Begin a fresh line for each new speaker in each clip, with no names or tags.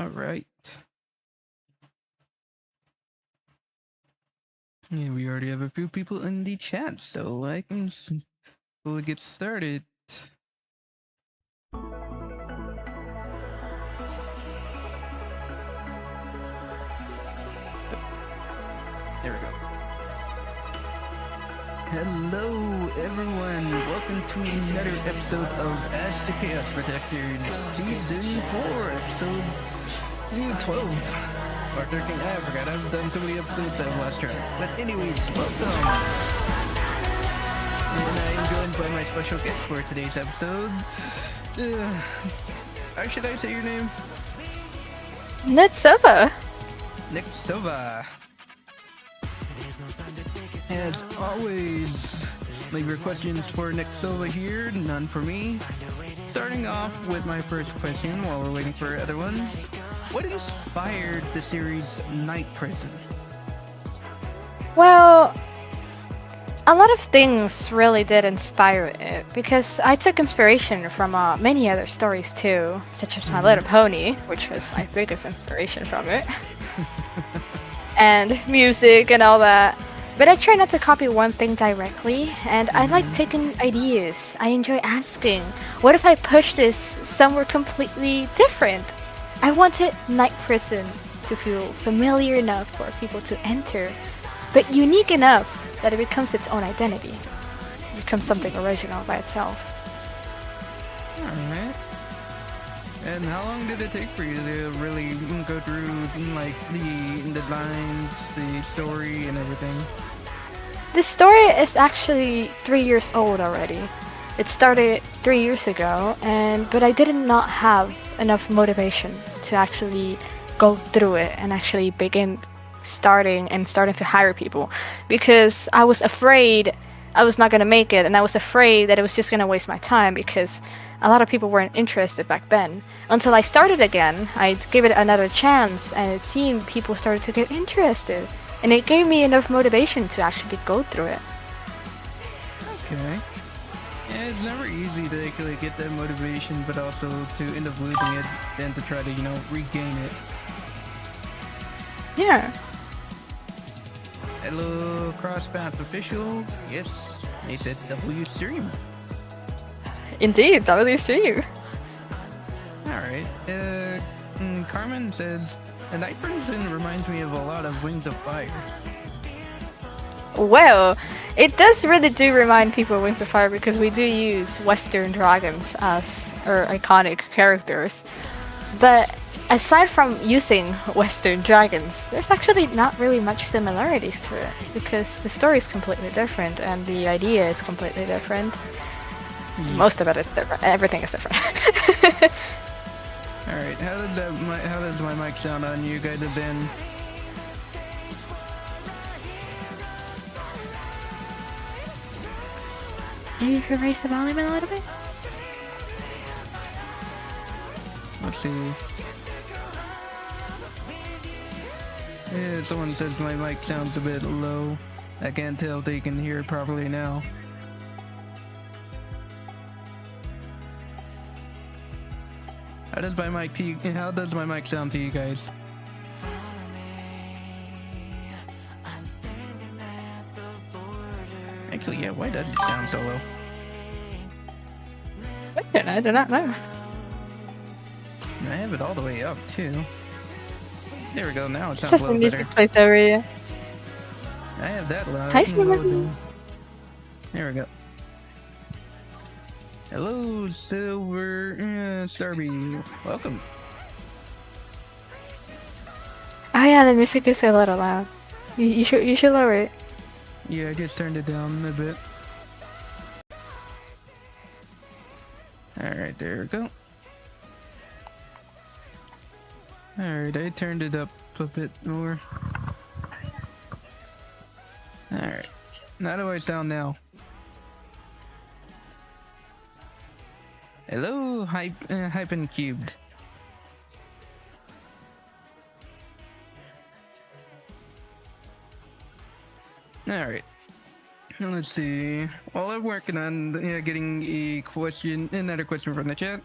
Alright. Yeah, we already have a few people in the chat, so I can slowly get started. There we go. Hello, everyone. Welcome to another episode of As the Chaos Protectors, Season 4, Episode 12. Or 13, I forgot. I've done so many episodes I've lost track. But anyways, welcome. And I am joined by my special guest for today's episode. How should I say your name?
Netsova.
Netsova. As always, leave your questions for Netsova here, none for me. Starting off with my first question while we're waiting for other ones. What inspired the series Night Prison?
Well, a lot of things really did inspire it because I took inspiration from many other stories too, such as My Little Pony, which was my biggest inspiration from it, and music and all that. But I try not to copy one thing directly, and I like taking ideas. I enjoy asking, what if I push this somewhere completely different? I wanted Night Prison to feel familiar enough for people to enter, but unique enough that it becomes its own identity. It becomes something original by itself.
Alright. And how long did it take for you to really go through like the lines, the story, and everything?
This story is actually 3 years old already. It started 3 years ago, but I did not have enough motivation to actually go through it and actually begin starting to hire people, because I was afraid I was not going to make it, and I was afraid that it was just going to waste my time because a lot of people weren't interested back then. Until I started again, I gave it another chance, and it seemed people started to get interested, and it gave me enough motivation to actually go through it.
Okay. Yeah, it's never easy to actually get that motivation, but also to end up losing it, then to try to, regain it.
Yeah.
Hello, Crosspath Official. Yes, NSFW stream.
Indeed, that was the stream.
Alright. Carmen says, the Night Prison reminds me of a lot of Wings of Fire.
Well, it does really do remind people of Wings of Fire because we do use Western dragons as our iconic characters. But aside from using Western dragons, there's actually not really much similarities to it because the story is completely different and the idea is completely different. Most of it is different. Everything is different.
Alright, how does my mic sound on you guys then?
Maybe you could raise the volume a little bit?
Let's see. Yeah, someone says my mic sounds a bit low. I can't tell if they can hear it properly now. How does my mic sound to you guys? Actually, yeah, why does it sound so low?
I do not know.
I have it all the way up too. There we go, now it sounds
Just
a
the
little
music
better.
plays over here.
I have that loud.
Hi, Simon.
There we go. Hello, Silver Starby. Welcome.
Oh yeah, the music is a little loud. You should lower it.
Yeah, I just turned it down a bit. Alright, there we go. Alright, I turned it up a bit more. Alright. How do I sound now? Hello, Hypen Cubed. Alright. Let's see. While I'm working on getting another question from the chat.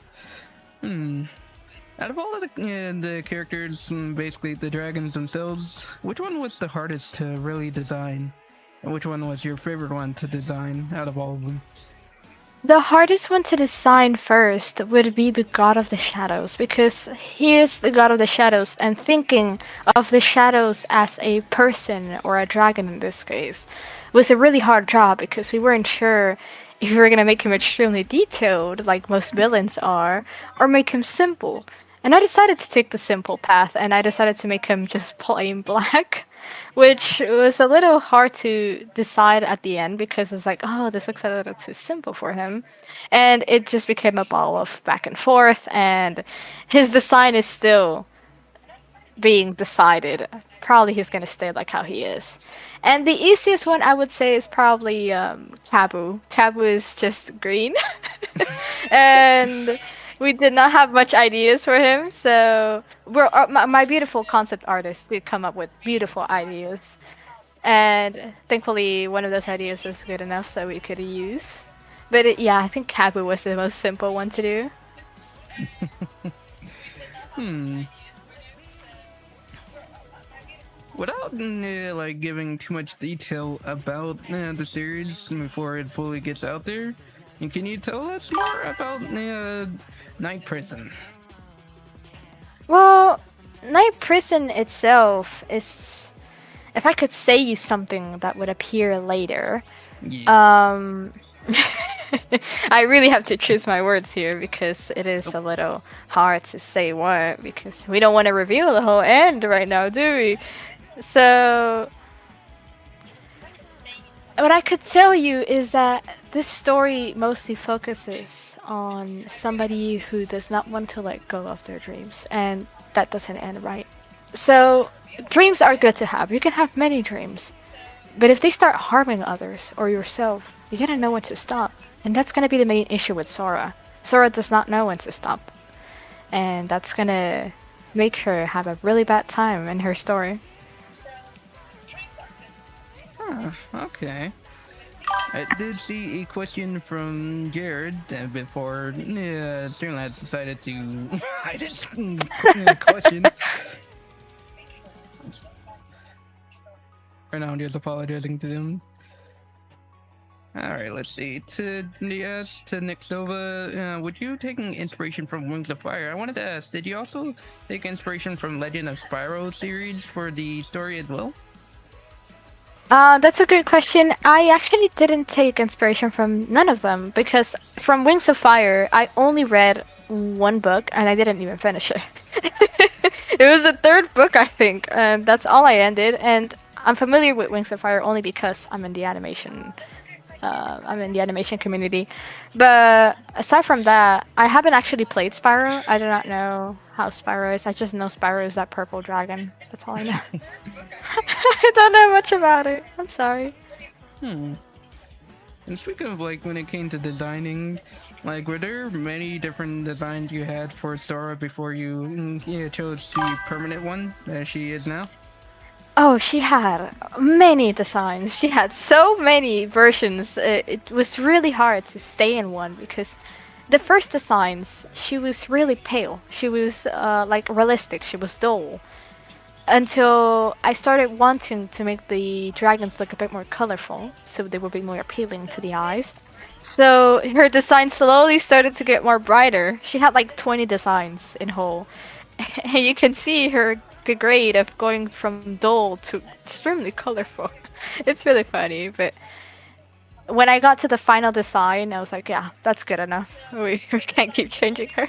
Out of all of the characters, basically the dragons themselves, which one was the hardest to really design? And which one was your favorite one to design out of all of them?
The hardest one to design first would be the God of the Shadows, because he is the God of the Shadows, and thinking of the shadows as a person or a dragon in this case was a really hard job because we weren't sure if we were gonna make him extremely detailed, like most villains are, or make him simple. And I decided to take the simple path, and I decided to make him just plain black, which was a little hard to decide at the end because it's like, oh, this looks a little too simple for him. And it just became a ball of back and forth, and his design is still being decided. Probably he's gonna stay like how he is. And the easiest one I would say is probably Taboo. Taboo is just green. And we did not have much ideas for him, so my beautiful concept artist did come up with beautiful ideas, and thankfully one of those ideas was good enough so we could use. But yeah, I think Taboo was the most simple one to do.
Without like giving too much detail about the series before it fully gets out there, and can you tell us more about Night Prison?
Well, Night Prison itself is, if I could say you something that would appear later,
Yeah.
I really have to choose my words here because it is a little hard to say what, because we don't want to reveal the whole end right now, do we? So, what I could tell you is that this story mostly focuses on somebody who does not want to let go of their dreams, and that doesn't end right. So, dreams are good to have. You can have many dreams, but if they start harming others or yourself, you gotta know when to stop. And that's gonna be the main issue with Sora. Sora does not know when to stop, and that's gonna make her have a really bad time in her story.
Okay. I did see a question from Jared before Streamlabs decided to hide his question. Right now I'm just apologizing to them. Alright, let's see. To Nick Silva, would you taking inspiration from Wings of Fire? I wanted to ask, did you also take inspiration from Legend of Spyro series for the story as well?
That's a good question. I actually didn't take inspiration from none of them because from Wings of Fire, I only read one book and I didn't even finish it. It was the third book, I think, and that's all I ended. And I'm familiar with Wings of Fire only because I'm in the animation. I'm in the animation community. But aside from that, I haven't actually played Spyro. I do not know how Spyro is. I just know Spyro is that purple dragon. That's all I know. I don't know much about it. I'm sorry.
And speaking of like when it came to designing, like were there many different designs you had for Sora before you chose the permanent one that she is now?
Oh, she had many designs. She had so many versions. It was really hard to stay in one because the first designs, she was really pale. She was like realistic. She was dull. Until I started wanting to make the dragons look a bit more colorful, so they would be more appealing to the eyes. So her design slowly started to get more brighter. She had like 20 designs in whole. And you can see her degrade of going from dull to extremely colorful. It's really funny, but when I got to the final design, I was like, yeah, that's good enough. We can't keep changing her.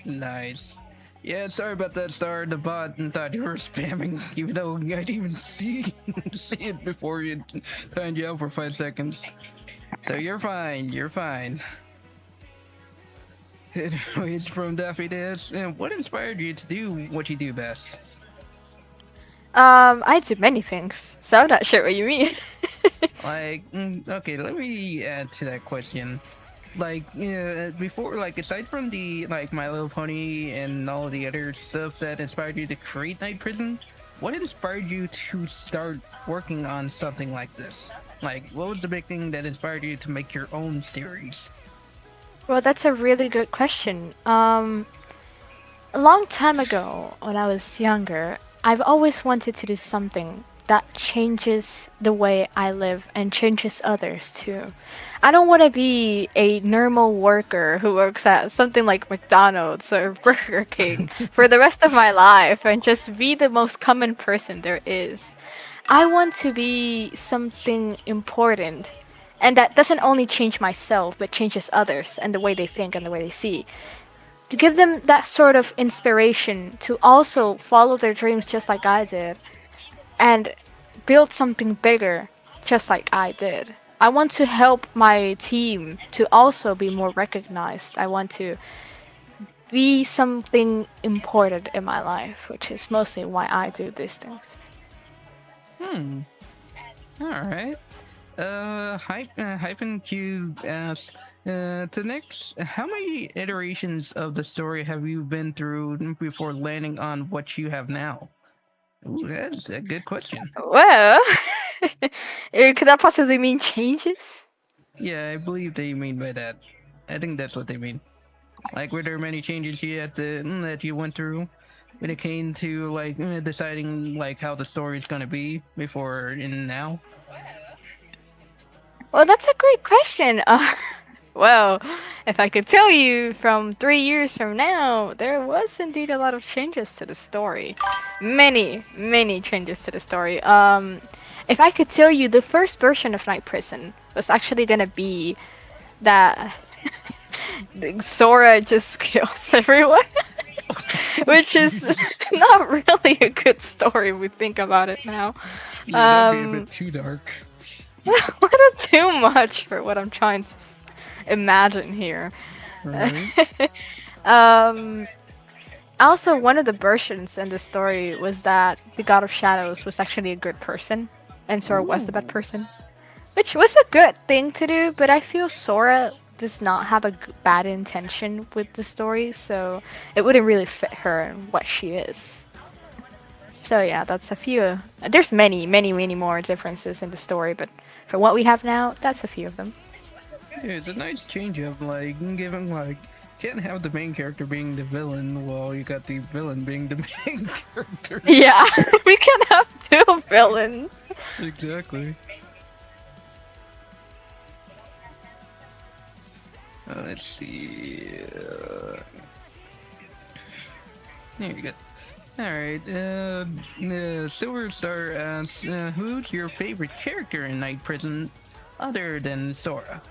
Nice. Yeah, sorry about that, Star. The bot thought you were spamming, even though I didn't even see it before you timed you out for 5 seconds. So you're fine. You're fine. Anyways, from Daffy Dance, what inspired you to do what you do best?
I do many things, so I'm not sure what you mean.
Like, okay, let me add to that question. Like, before, like, aside from the, like, My Little Pony and all the other stuff that inspired you to create Night Prison, what inspired you to start working on something like this? Like, what was the big thing that inspired you to make your own series?
Well, that's a really good question. A long time ago, when I was younger, I've always wanted to do something that changes the way I live and changes others too. I don't want to be a normal worker who works at something like McDonald's or Burger King for the rest of my life and just be the most common person there is. I want to be something important, and that doesn't only change myself but changes others and the way they think and the way they see, to give them that sort of inspiration to also follow their dreams just like I did and build something bigger just like I did. I want to help my team to also be more recognized. I want to be something important in my life, which is mostly why I do these things.
Alright. Hyphen Q asks, to next, how many iterations of the story have you been through before landing on what you have now? Ooh, that's a good question.
Well, could that possibly mean changes?
Yeah, I believe they mean by that. I think that's what they mean. Like, were there many changes you had to that you went through when it came to like deciding like how the story's gonna be before and now?
Well, that's a great question. Well, if I could tell you from 3 years from now, there was indeed a lot of changes to the story. Many, many changes to the story. If I could tell you, the first version of Night Prison was actually gonna be that Sora just kills everyone. Which is not really a good story if we think about it now.
Yeah, that'd be a bit too dark.
A little too much for what I'm trying to imagine here.
Right.
Also, one of the versions in the story was that the God of Shadows was actually a good person, and Sora was the bad person, which was a good thing to do. But I feel Sora does not have a bad intention with the story, so it wouldn't really fit her and what she is. So yeah, that's a few. There's many, many, many more differences in the story, but for what we have now, that's a few of them.
Yeah, it's a nice change up, like giving like can't have the main character being the villain while you got the villain being the main character.
Yeah, we can have two villains.
Exactly. Let's see. There you go. Alright, Silver Star asks, who's your favorite character in Night Prison other than Sora?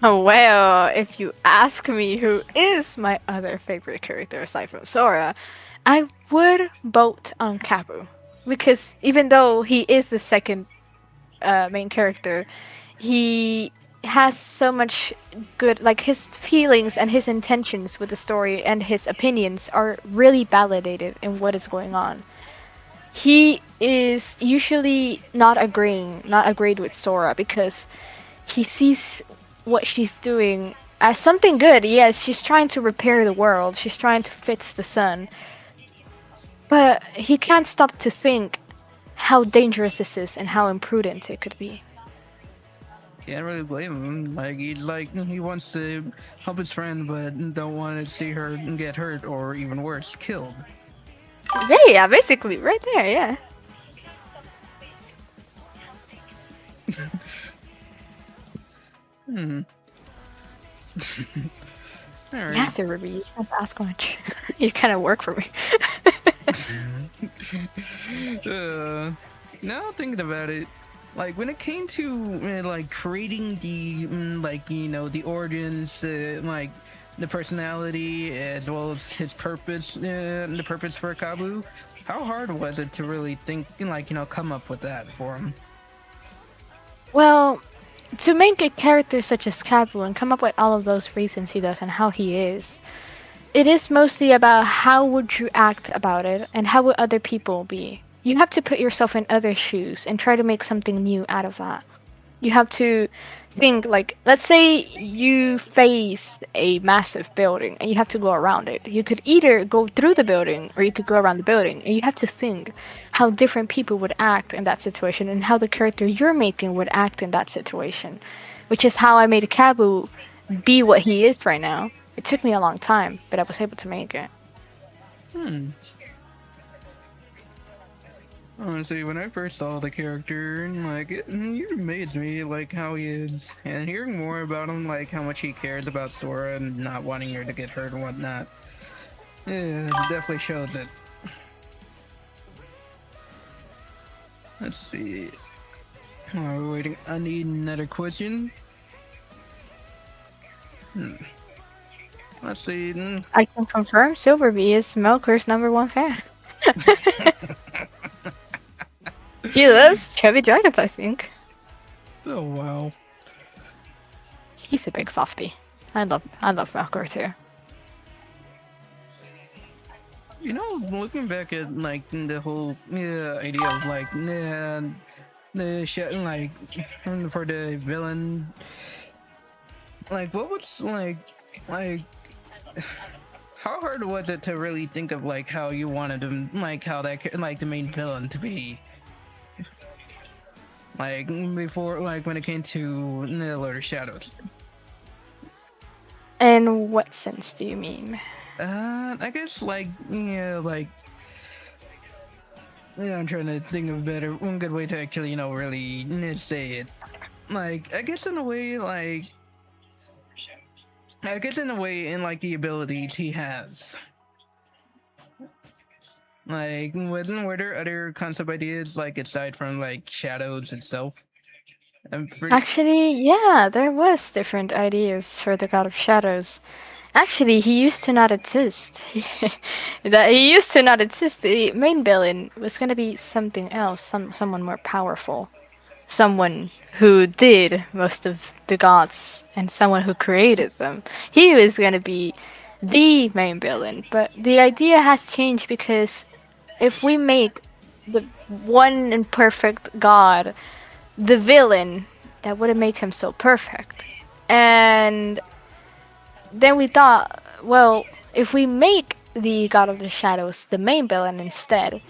Well, if you ask me who is my other favorite character aside from Sora, I would vote on Kabu. Because even though he is the second main character, he has so much good, like his feelings and his intentions with the story and his opinions are really validated in what is going on. He is usually not agreed with Sora because he sees what she's doing as something good. Yes, she's trying to repair the world, she's trying to fix the sun, but he can't stop to think how dangerous this is and how imprudent it could be.
Can't really blame him. Like he wants to help his friend, but don't want to see her get hurt or even worse, killed.
Yeah, basically, right there, yeah.
Alright.
Yeah, Sir Ruby, you can't ask much. You kind of work for me.
Now thinking about it, like when it came to like creating the the origins, like the personality as well as his purpose, the purpose for Kabu, how hard was it to really think come up with that for him?
Well, to make a character such as Kabu and come up with all of those reasons he does and how he is, it is mostly about how would you act about it and how would other people be. You have to put yourself in other shoes and try to make something new out of that. You have to think like, let's say you face a massive building and you have to go around it. You could either go through the building or you could go around the building, and you have to think how different people would act in that situation and how the character you're making would act in that situation, which is how I made Kabu be what he is right now. It took me a long time, but I was able to make it.
Honestly, when I first saw the character, like, he amazed me, like, how he is. And hearing more about him, like, how much he cares about Sora and not wanting her to get hurt and whatnot, yeah, it definitely shows it. Let's see. We're waiting. I need another question. Let's see.
I can confirm Silverby is Melkor's #1 fan. He loves Chubby Dragons, I think.
Oh wow.
He's a big softie. I love Melkor too.
You know, looking back at like the whole idea of like the shit, like for the villain, like what was like how hard was it to really think of like how you wanted them, like how that like the main villain to be, like before, like when it came to the Lord of Shadows?
In what sense do you mean?
I guess like like I'm trying to think of one good way to actually really say it. Like I guess in a way in like the abilities he has. Like were there other concept ideas like aside from like Shadows itself?
Actually, yeah, there was different ideas for the God of Shadows. Actually, he used to not exist. He used to not exist. The main villain was gonna be something else, someone more powerful, someone who did most of the gods, and someone who created them. He was gonna be the main villain, but the idea has changed because if we make the one and perfect god the villain, that wouldn't make him so perfect. And then we thought, well, if we make the God of the Shadows the main villain instead,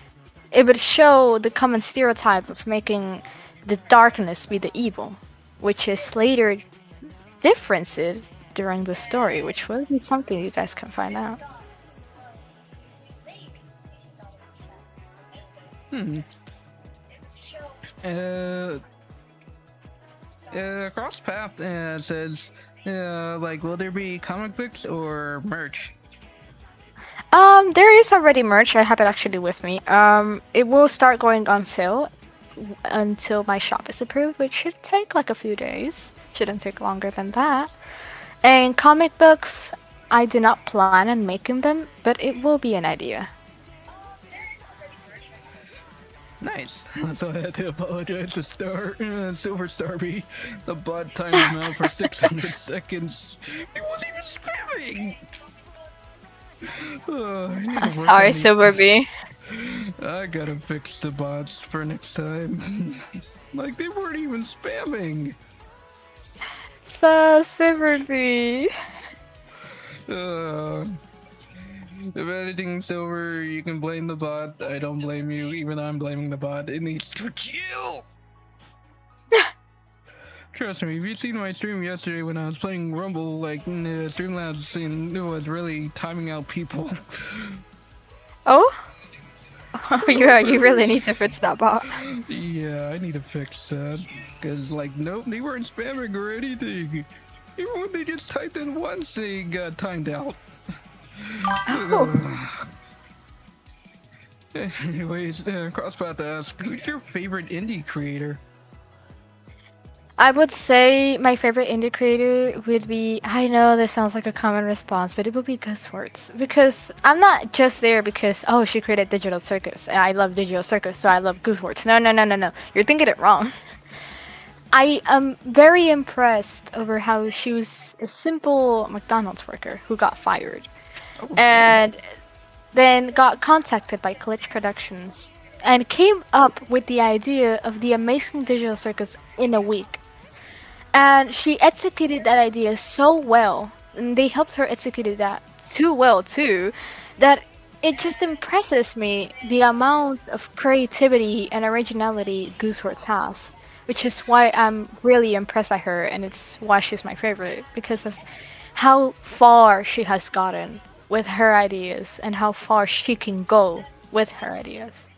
it would show the common stereotype of making the darkness be the evil, which is later differenced during the story, which will be something you guys can find out.
Cross Path says, like, will there be comic books or merch?
There is already merch. I have it actually with me. It will start going on sale until my shop is approved, which should take like a few days. Shouldn't take longer than that. And comic books, I do not plan on making them, but it will be an idea.
Nice. So I had to apologize to Silver Starby. The bot timed him out for 600 seconds. He wasn't even spamming!
Sorry, Silverby.
I gotta fix the bots for next time. Like, they weren't even spamming!
So, Silverby.
If anything, Silver, you can blame the bot. I don't blame you, even though I'm blaming the bot. It needs to chill! Trust me, if you seen my stream yesterday when I was playing Rumble, like, Streamlabs, and it was really timing out people.
Oh? You really need to fix that bot.
Yeah, I need to fix that. Because, like, nope, they weren't spamming or anything. Even when they just typed in once, they got timed out.
Oh.
Anyways, Crosspath asks, who's your favorite indie creator?
I would say my favorite indie creator would be, I know this sounds like a common response, but it would be Goosewort. Because I'm not just there because, oh, she created Digital Circus, and I love Digital Circus, so I love Goosewort. No. You're thinking it wrong. I am very impressed over how she was a simple McDonald's worker who got fired. And then got contacted by Glitch Productions and came up with the idea of the amazing Digital Circus in a week. and she executed that idea so well, and they helped her execute that too well too, that it just impresses me the amount of creativity and originality Gooseworks has, which is why I'm really impressed by her, and it's why she's my favorite because of how far she has gotten with her ideas and how far she can go with her ideas.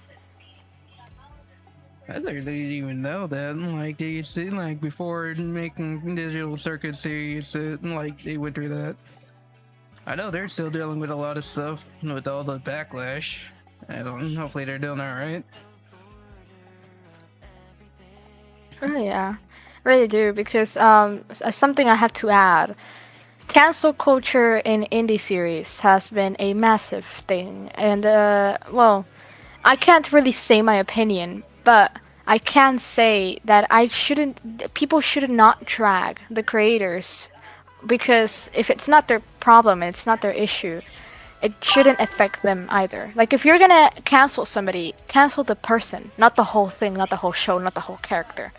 I think they didn't even know that. Like they see, like before making digital circuit series, like they went through that. I know they're still dealing with a lot of stuff with all the backlash. I don't. Hopefully they're doing all right.
Oh yeah, really do because something I have to add. Cancel culture in indie series has been a massive thing, and well, I can't really say my opinion, but I can say that people should not drag the creators because if it's not their problem and it's not their issue, it shouldn't affect them either. Like if you're gonna cancel somebody, cancel the person, not the whole thing, not the whole show, not the whole character.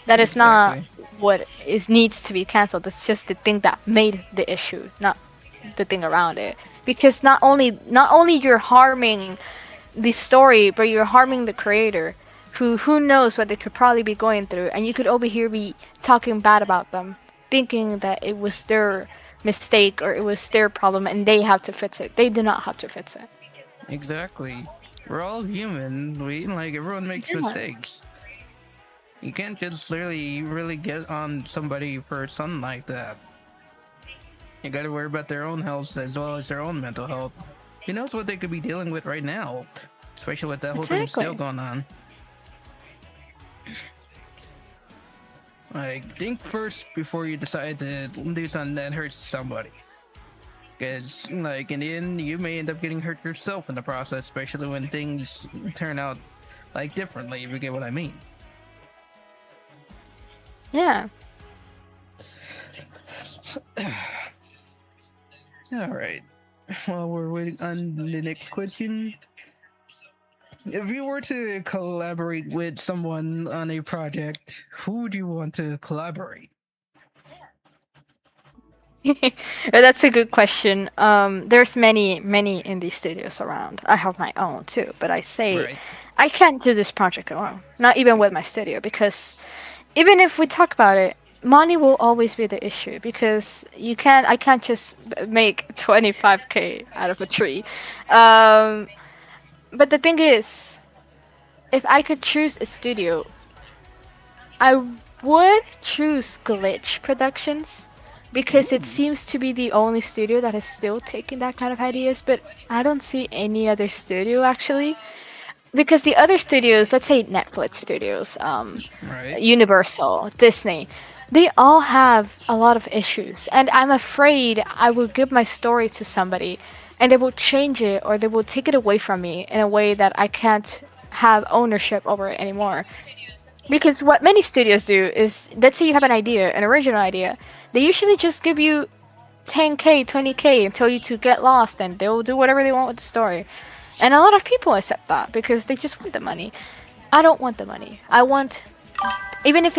That is not
Exactly.
what is needs to be canceled. It's just the thing that made the issue, not the thing around it. Because not only you're harming the story, but you're harming the creator, who knows what they could probably be going through, and you could over here be talking bad about them, thinking that it was their mistake or it was their problem and they have to fix it. They do not have to fix it.
Exactly. We're all human. We like everyone makes
Yeah.
mistakes. You can't just really get on somebody for something like that. You gotta worry about their own health as well as their own mental health. Who knows what they could be dealing with right now? Especially with that whole thing still
Exactly.
going on. Like, think first before you decide to do something that hurts somebody. Because, like, in the end, you may end up getting hurt yourself in the process, especially when things turn out, like, differently, if you get what I mean.
Yeah.
Alright. While we're waiting on the next question, if you were to collaborate with someone on a project, who would you want to collaborate?
That's a good question. There's many indie studios around. I have my own too, but I say
Right.
I can't do this project alone. Not even with my studio, because even if we talk about it, money will always be the issue because I can't just make 25K out of a tree. Um, but the thing is, if I could choose a studio, I would choose Glitch Productions because it
Ooh.
seems to be the only studio that is still taking that kind of ideas, but I don't see any other studio actually. Because the other studios, let's say Netflix studios,
Right.
Universal, Disney, they all have a lot of issues, and I'm afraid I will give my story to somebody, and they will change it or they will take it away from me in a way that I can't have ownership over it anymore. Because what many studios do is, let's say you have an idea, an original idea, they usually just give you 10K, 20K and tell you to get lost, and they'll do whatever they want with the story. And a lot of people accept that because they just want the money. I don't want the money. I want, even if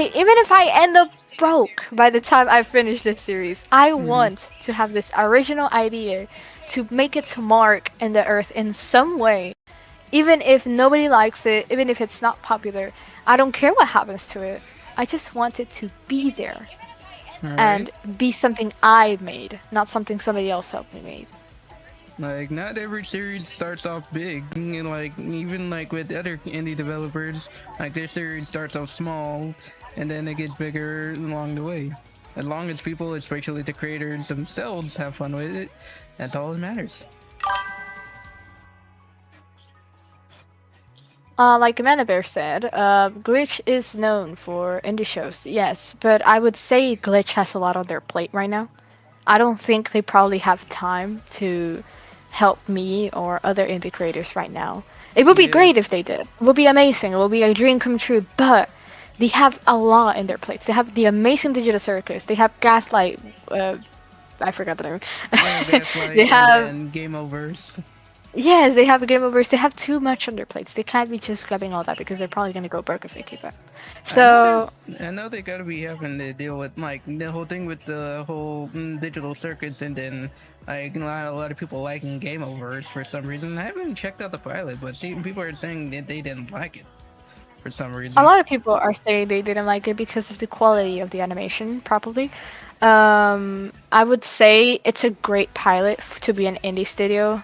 I end up broke by the time I finish this series, I
Mm-hmm.
want to have this original idea to make its mark in the earth in some way. Even if nobody likes it, even if it's not popular, I don't care what happens to it. I just want it to be there
All right.
and be something I made, not something somebody else helped me make.
Like, not every series starts off big. Like, even like with other indie developers, like their series starts off small, and then it gets bigger along the way. As long as people, especially the creators themselves, have fun with it, that's all that matters.
Like Amanda Bear said, Glitch is known for indie shows, yes, but I would say Glitch has a lot on their plate right now. I don't think they probably have time to help me or other indie creators right now. It would be
Yeah.
great if they did. It would be amazing. It would be a dream come true, but they have a lot in their plates. They have the amazing Digital Circus. They have Gaslight. I forgot the name.
Yeah,
They
Gaslight, and
have
then Game Overs.
Yes, they have game overs. They have too much on their plates. They can't be just grabbing all that because they're probably gonna go broke if they keep it. So
I know they gotta be having to deal with like the whole thing with the whole digital circuits, and then like a lot of people liking game overs for some reason. I haven't checked out the pilot, but see, people are saying that they didn't like it for some reason.
a lot of people are saying they didn't like it because of the quality of the animation, probably. I would say it's a great pilot to be an indie studio.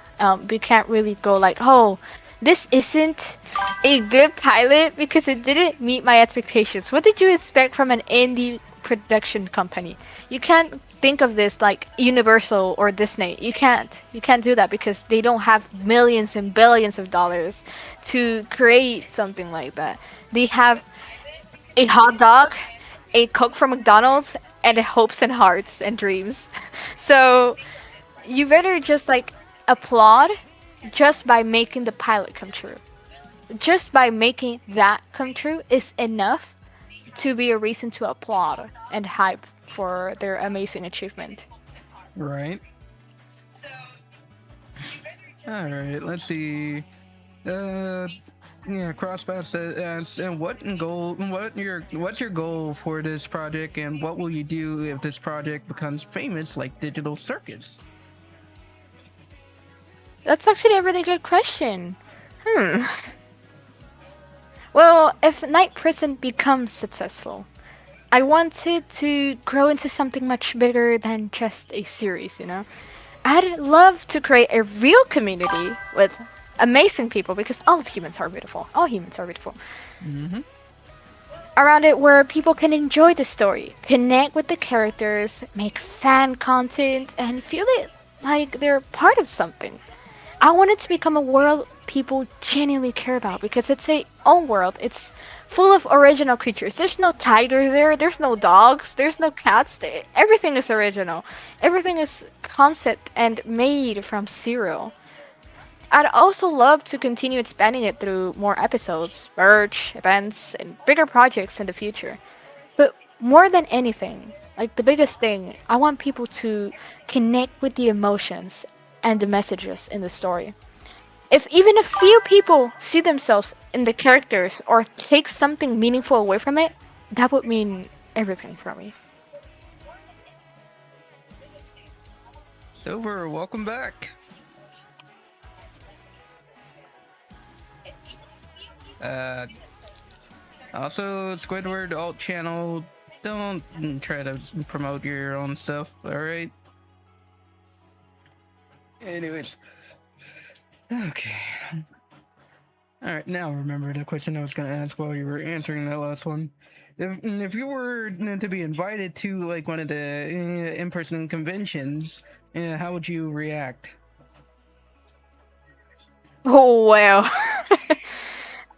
We can't really go like, oh, this isn't a good pilot because it didn't meet my expectations. What did you expect from an indie production company? You can't think of this like Universal or Disney. You can't. You can't do that because they don't have millions and billions of dollars to create something like that. They have a hot dog, a Coke from McDonald's, and hopes and hearts and dreams. So you better just like applaud just by making the pilot come true. Just by making that come true is enough to be a reason to applaud and hype for their amazing achievement.
Right. All right. Let's see. Yeah, Crosspath says, and what's your goal for this project, and what will you do if this project becomes famous like Digital Circus?
That's actually a really good question. Well, if Night Prison becomes successful, I want it to grow into something much bigger than just a series, you know? I'd love to create a real community with amazing people because all humans are beautiful. All humans are beautiful. Around it where people can enjoy the story, connect with the characters, make fan content, and feel it like they're part of something. I want it to become a world people genuinely care about because it's a own world. It's full of original creatures. There's no tigers there. There's no dogs. There's no cats. Everything is original. Everything is concept and made from zero. I'd also love to continue expanding it through more episodes, merch, events, and bigger projects in the future. But more than anything, like the biggest thing, I want people to connect with the emotions and the messages in the story. If even a few people see themselves in the characters or take something meaningful away from it, that would mean everything for me.
Silver, welcome back. Also, Squidward alt channel, don't try to promote your own stuff, alright? Anyways. Okay. Alright, now remember the question I was gonna ask while you were answering that last one. If you were to be invited to like one of the in-person conventions, how would you react?
Oh wow.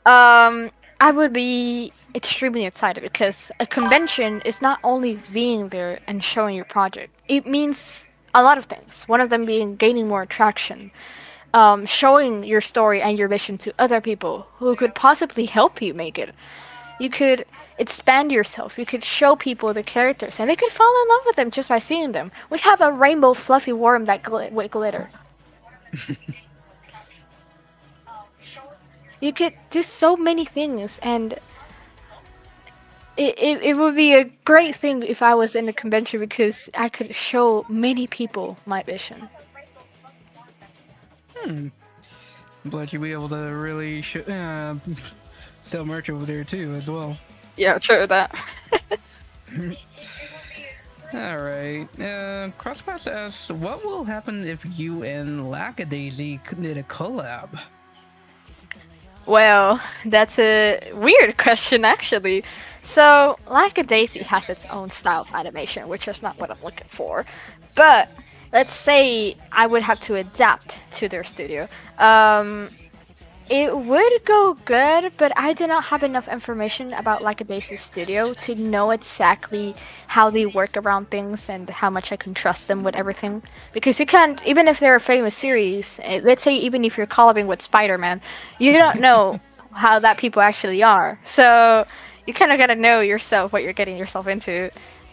I would be extremely excited because a convention is not only being there and showing your project. It means a lot of things. One of them being gaining more traction, showing your story and your vision to other people who could possibly help you make it. You could expand yourself. You could show people the characters, and they could fall in love with them just by seeing them. We have a rainbow fluffy worm that with glitter. You could do so many things, and it would be a great thing if I was in a convention because I could show many people my vision.
I'm glad you'll be able to really sell merch over there too, as well.
Yeah, true that.
Alright, Crosspath asks, what will happen if you and Lackadaisy did a collab?
Well, that's a weird question actually. So, Lackadaisy has its own style of animation, which is not what I'm looking for. But let's say I would have to adapt to their studio. It would go good, but I do not have enough information about Lackadaisy's studio to know exactly how they work around things and how much I can trust them with everything. Because you can't, even if they're a famous series, let's say even if you're collabing with Spider-Man, you don't know how that people actually are. So you kind of gotta know yourself what you're getting yourself into.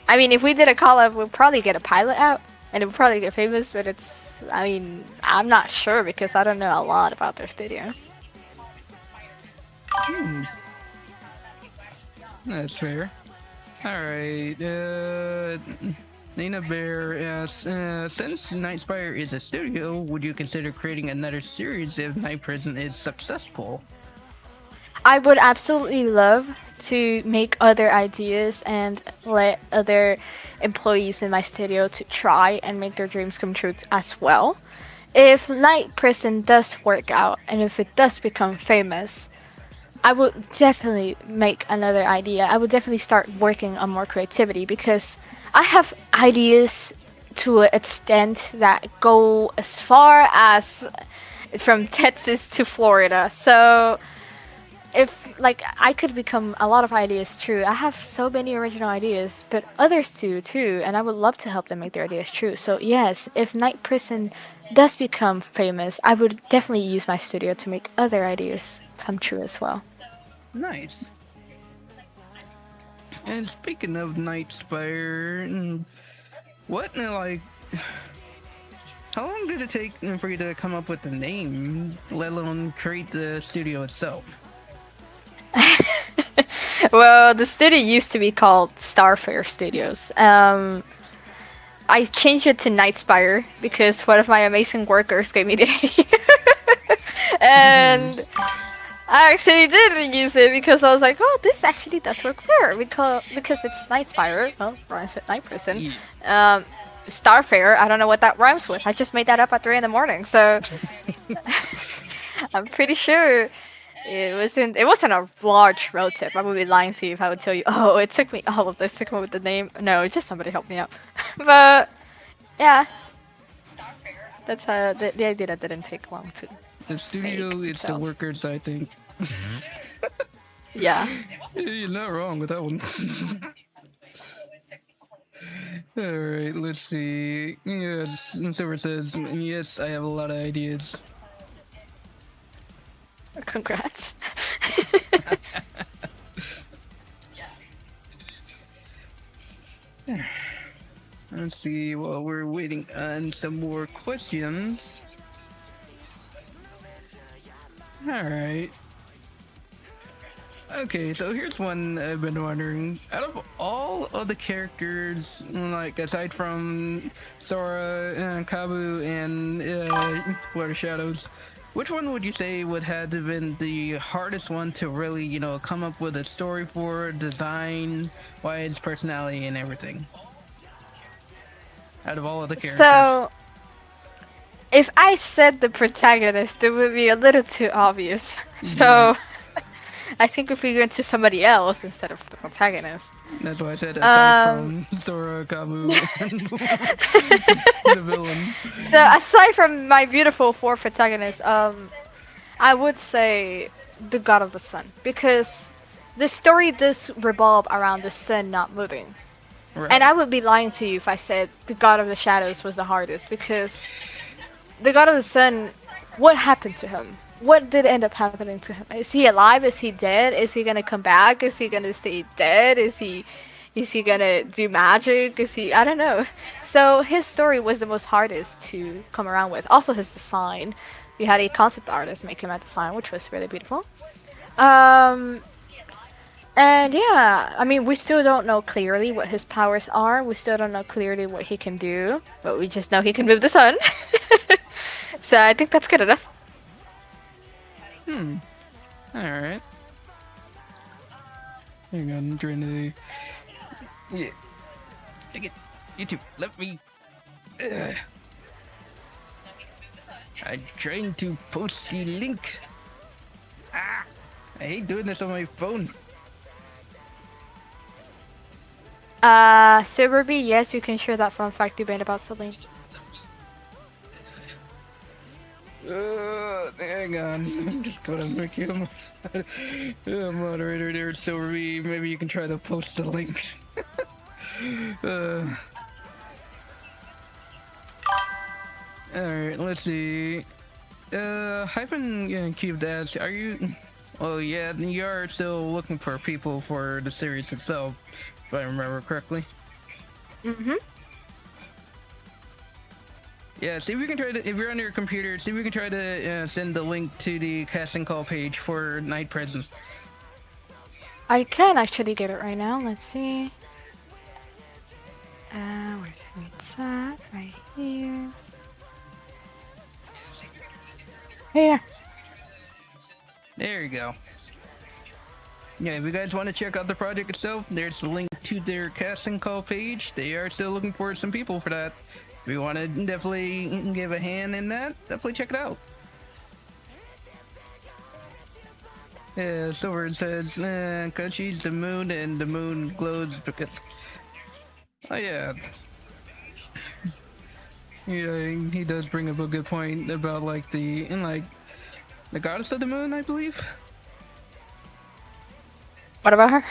I mean, if we did a collab, we'd probably get a pilot out, and it would probably get famous, but it's I mean, I'm not sure because I don't know a lot about their studio.
That's fair. Alright, Nina Bear asks, since Nightspire is a studio, would you consider creating another series if Night Prison is successful?
I would absolutely love to make other ideas and let other employees in my studio to try and make their dreams come true as well. If Night Prison does work out and if it does become famous, I would definitely make another idea. I would definitely start working on more creativity because I have ideas to an extent that go as far as from Texas to Florida. So if like I could become a lot of ideas true. I have so many original ideas, but others do too, and I would love to help them make their ideas true. So yes, if Night Prison does become famous, I would definitely use my studio to make other ideas come true as well.
Nice. And speaking of Nightspire, what, like, how long did it take for you to come up with the name, let alone create the studio itself?
Well, the studio used to be called Starfare Studios. I changed it to Nightspire because one of my amazing workers gave me the idea. And I actually did use it because I was like, oh, this actually does work better because it's Nightspire. Well, rhymes with Night Prison. Starfare, I don't know what that rhymes with. I just made that up at 3 in the morning. So I'm pretty sure it wasn't a large road trip. I would be lying to you if I would tell you, oh, it took me all of this to come up with the name. No, just somebody helped me out. But yeah, that's the idea that didn't take long to.
The studio, it's the workers, I think.
Yeah.
You're not wrong with that one. Alright, let's see. Yes, Silver says, yes, I have a lot of ideas.
Congrats.
Let's see, while we're waiting on some more questions. Alright. Okay, so here's one I've been wondering. Out of all of the characters, like aside from Sora and Kabu and Water Shadows, which one would you say would have been the hardest one to really, come up with a story for, design, wise personality, and everything? Out of all of the characters.
So, if I said the protagonist, it would be a little too obvious. So, I think if we go into somebody else instead of the protagonist.
That's why I said aside from Sora, Kabu, and the villain.
So aside from my beautiful 4 protagonists, I would say the God of the Sun because the story does revolve around the sun not moving. Right. And I would be lying to you if I said the God of the Shadows was the hardest because the God of the Sun, what happened to him? What did end up happening to him? Is he alive? Is he dead? Is he gonna come back? Is he gonna stay dead? Is he gonna do magic? I don't know. So his story was the most hardest to come around with. Also his design. We had a concept artist make him a design, which was really beautiful. And yeah, I mean, we still don't know clearly what his powers are. We still don't know clearly what he can do, but we just know he can move the sun. So I think that's good enough.
Alright. Hang on, I'm trying to... Yeah. Take it. YouTube, let me... I'm trying to post the link. I hate doing this on my phone.
Silver B, yes, you can share that fun fact you made about Celine.
Hang on. I'm just gonna make you a moderator there, Silver B. Maybe you can try to post the link. Alright, let's see. Hyphen Cubed asked, are you... Oh yeah, you are still looking for people for the series itself, if I remember correctly. Yeah, see if we can try to, if you're on your computer, see if we can try to send the link to the casting call page for Night Prison.
I can actually get it right now. Let's see. Where's that? Right here. Here.
There you go. Yeah, if you guys want to check out the project itself, there's the link to their casting call page. They are still looking for some people for that. If you want to definitely give a hand in that, definitely check it out. Yeah, Silver says, cause she's the moon and the moon glows because... Oh yeah. Yeah, he does bring up a good point about like the goddess of the moon, I believe.
What about her?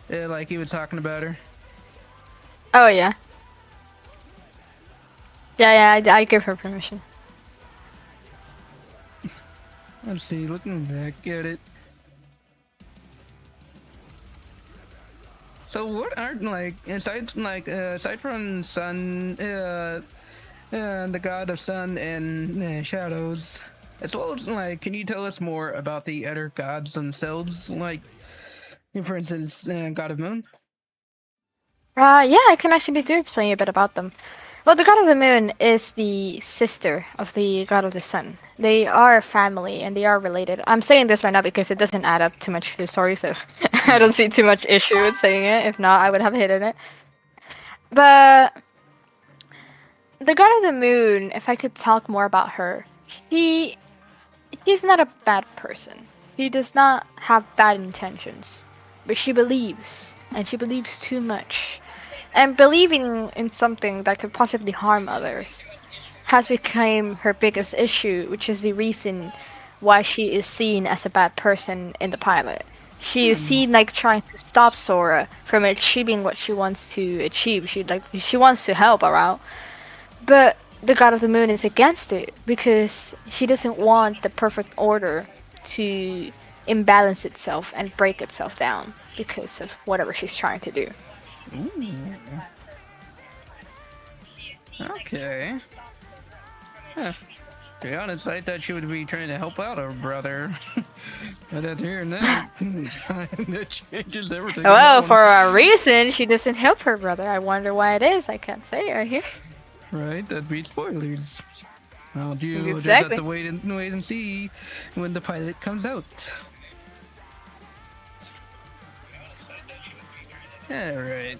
Yeah, like he was talking about her.
Oh yeah. Yeah, I give her permission.
Let's see, looking back at it. So what aren't like aside from sun, the god of sun and shadows, as well as like, can you tell us more about the other gods themselves? Like, for instance, god of moon.
Yeah, I can actually do explain a bit about them. Well, the god of the moon is the sister of the god of the sun. They are family and they are related. I'm saying this right now because it doesn't add up too much to the story, so I don't see too much issue with saying it. If not, I would have hidden it. But the god of the moon, if I could talk more about her, he's not a bad person. He does not have bad intentions, but she believes, and she believes too much. And believing in something that could possibly harm others has become her biggest issue, which is the reason why she is seen as a bad person in the pilot. She is seen like trying to stop Sora from achieving what she wants to achieve. She wants to help her out, but the God of the Moon is against it because she doesn't want the perfect order to imbalance itself and break itself down because of whatever she's trying to do.
Ooh. Okay. Huh. To be honest, I thought she would be trying to help out her brother. But after hearing that, that changes everything.
Well, for a reason, she doesn't help her brother. I wonder why it is. I can't say it right here.
Right, that'd be spoilers. Well, you just
Exactly.
have to wait and see when the pilot comes out. Alright.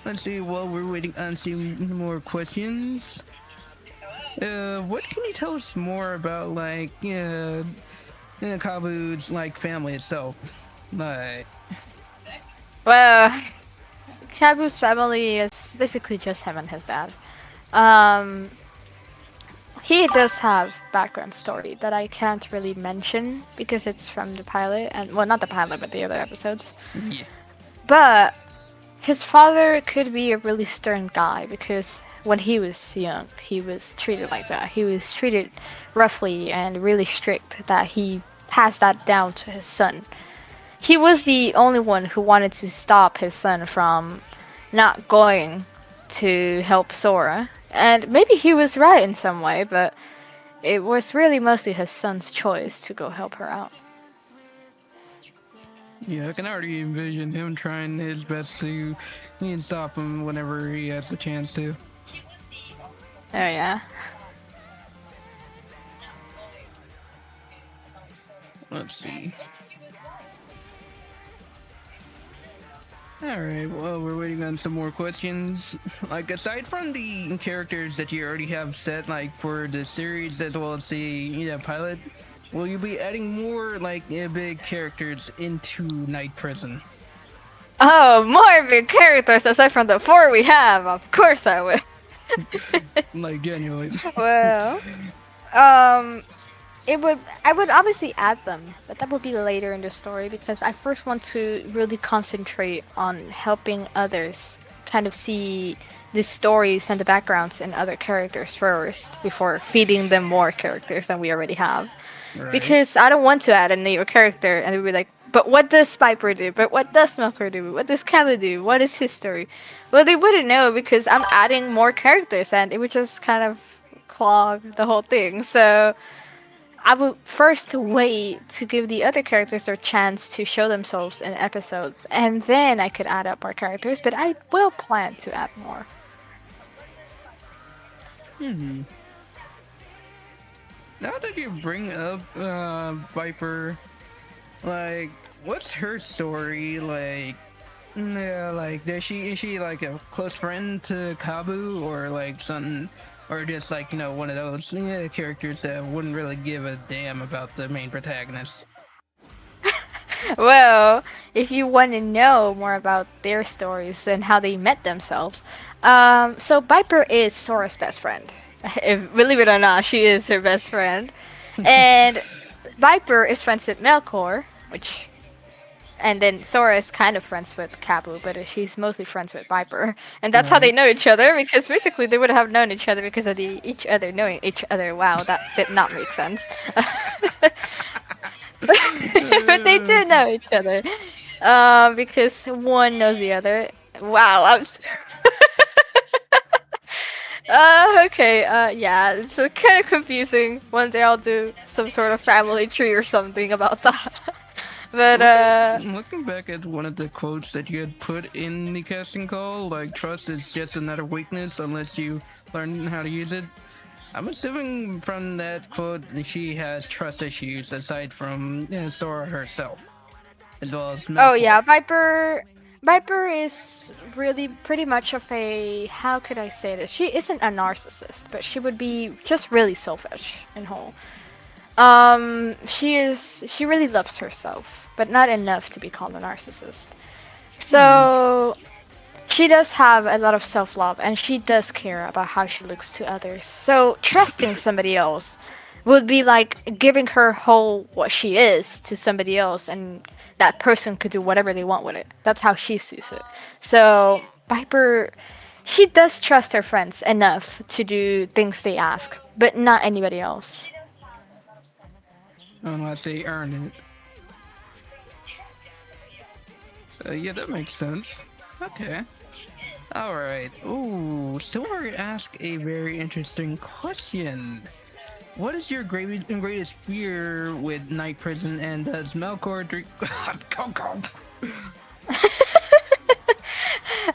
Let's see, while we're waiting on some more questions. What can you tell us more about, like, Kabu's, like, family itself? Like...
Well, Kabu's family is basically just him and his dad. He does have background story that I can't really mention because it's from the pilot, and well, not the pilot, but the other episodes.
Yeah.
But his father could be a really stern guy because when he was young, he was treated like that. He was treated roughly and really strict that he passed that down to his son. He was the only one who wanted to stop his son from not going to help Sora. And maybe he was right in some way, but it was really mostly his son's choice to go help her out.
Yeah, I can already envision him trying his best to stop him whenever he has the chance to.
Oh yeah.
Let's see. Alright, well, we're waiting on some more questions. Like, aside from the characters that you already have set, like, for the series as well as the pilot, will you be adding more, like, big characters into Night Prison?
Oh, more big characters aside from the 4 we have. Of course I would.
Like, genuinely.
Well, I would obviously add them, but that would be later in the story because I first want to really concentrate on helping others kind of see the stories and the backgrounds in other characters first before feeding them more characters than we already have.
Right.
Because I don't want to add a new character and be like, but what does Piper do? But what does Milker do? What does Kevin do? What is his story? Well, they wouldn't know because I'm adding more characters and it would just kind of clog the whole thing. So I would first wait to give the other characters their chance to show themselves in episodes, and then I could add up more characters, but I will plan to add more.
Now that you bring up Viper, like, what's her story? Like, yeah, like, is she like a close friend to Kabu, or like something, or just like, you know, one of those characters that wouldn't really give a damn about the main protagonist?
Well, if you want to know more about their stories and how they met themselves, so Viper is Sora's best friend. If believe it or not, she is her best friend, and Viper is friends with Melkor, which, and then Sora is kind of friends with Kabu, but she's mostly friends with Viper, and that's how they know each other. Because basically, they would have known each other because of each other knowing each other. Wow, that did not make sense. But they did know each other, because one knows the other. Wow, okay, yeah, it's kind of confusing when they all do some sort of family tree or something about that. But,
looking back at one of the quotes that you had put in the casting call, like, trust is just another weakness unless you learn how to use it. I'm assuming from that quote that she has trust issues aside from Sora herself, as well as Melkor.
oh yeah, Viper is really pretty much of a, how could I say this? She isn't a narcissist, but she would be just really selfish and whole. She really loves herself, but not enough to be called a narcissist. So she does have a lot of self-love, and she does care about how she looks to others. So trusting somebody else would be like giving her whole what she is to somebody else, and that person could do whatever they want with it. That's how she sees it. So Viper, she does trust her friends enough to do things they ask, but not anybody else.
Unless they earn it. So yeah, that makes sense. Okay. Alright. Ooh, Sora asked a very interesting question. What is your greatest fear with night prison, and does Melkor drink hot cocoa?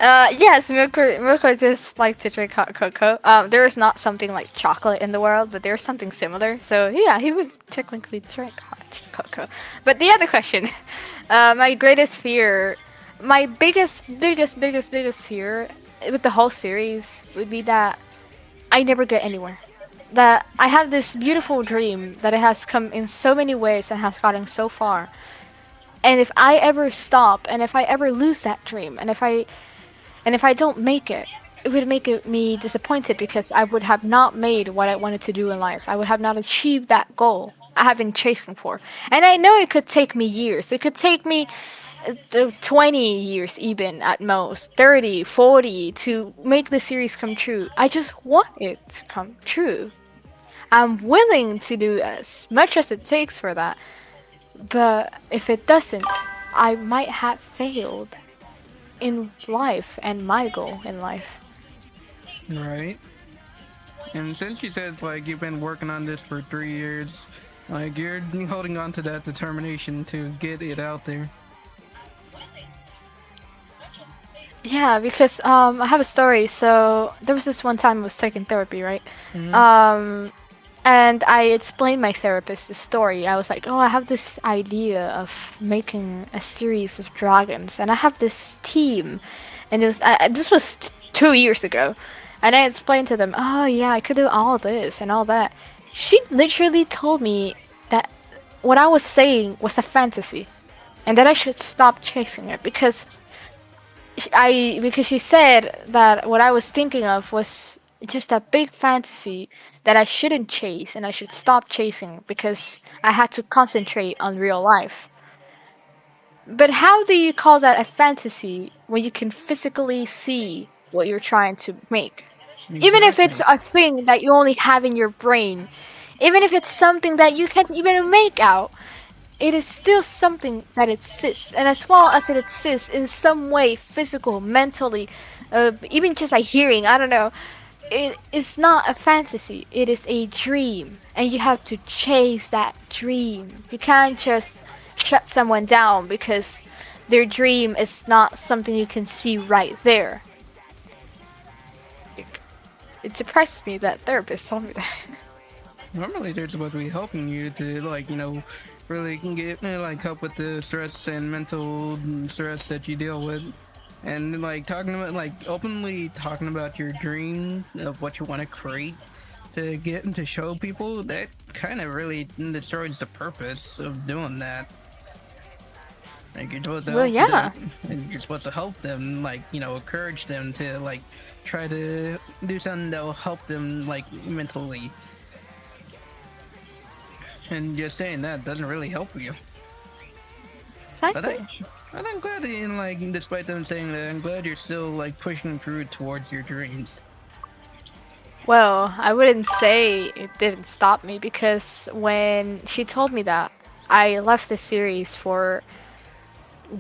Yes, Milker does like to drink hot cocoa. There is not something like chocolate in the world, but there's something similar. So yeah, he would technically drink hot cocoa. But the other question, my greatest fear, my biggest fear with the whole series would be that I never get anywhere. That I have this beautiful dream that it has come in so many ways and has gotten so far. And if I ever stop, and if I ever lose that dream, and if I don't make it, it would make me disappointed because I would have not made what I wanted to do in life. I would have not achieved that goal I have been chasing for. And I know it could take me years. It could take me 20 years even at most, 30, 40 to make the series come true. I just want it to come true. I'm willing to do as much as it takes for that. But if it doesn't, I might have failed in life and my goal in life.
Right. And since you said, like, you've been working on this for 3 years, like, you're holding on to that determination to get it out there.
Yeah, because I have a story. So there was this one time I was taking therapy, right? And I explained my therapist the story. I was like, oh, I have this idea of making a series of dragons, and I have this team. And it was this was 2 years ago, and I explained to them, oh yeah, I could do all this and all that. She literally told me that what I was saying was a fantasy, and that I should stop chasing it because she said that what I was thinking of was just a big fantasy that I shouldn't chase and I should stop chasing because I had to concentrate on real life. But how do you call that a fantasy when you can physically see what you're trying to make? Even if it's a thing that you only have in your brain, even if it's something that you can't even make out, it is still something that exists. And as well as it exists in some way, physical, mentally, even just by hearing, I don't know, it is not a fantasy, it is a dream, and you have to chase that dream. You can't just shut someone down because their dream is not something you can see right there. It surprised me that therapist told me that.
Normally, they're supposed to be helping you to, like, really can get, like, help with the stress and mental stress that you deal with. And, like, talking about, like, openly talking about your dreams of what you want to create to get and to show people, that kind of really destroys the purpose of doing that. Like, you're supposed to
Well,
help
yeah.
them, and you're supposed to help them, like, encourage them to, like, try to do something that'll help them, like, mentally. And just saying that doesn't really help you.
Exactly.
But I'm glad that, like, despite them saying that, I'm glad you're still, like, pushing through towards your dreams.
Well, I wouldn't say it didn't stop me because when she told me that, I left the series for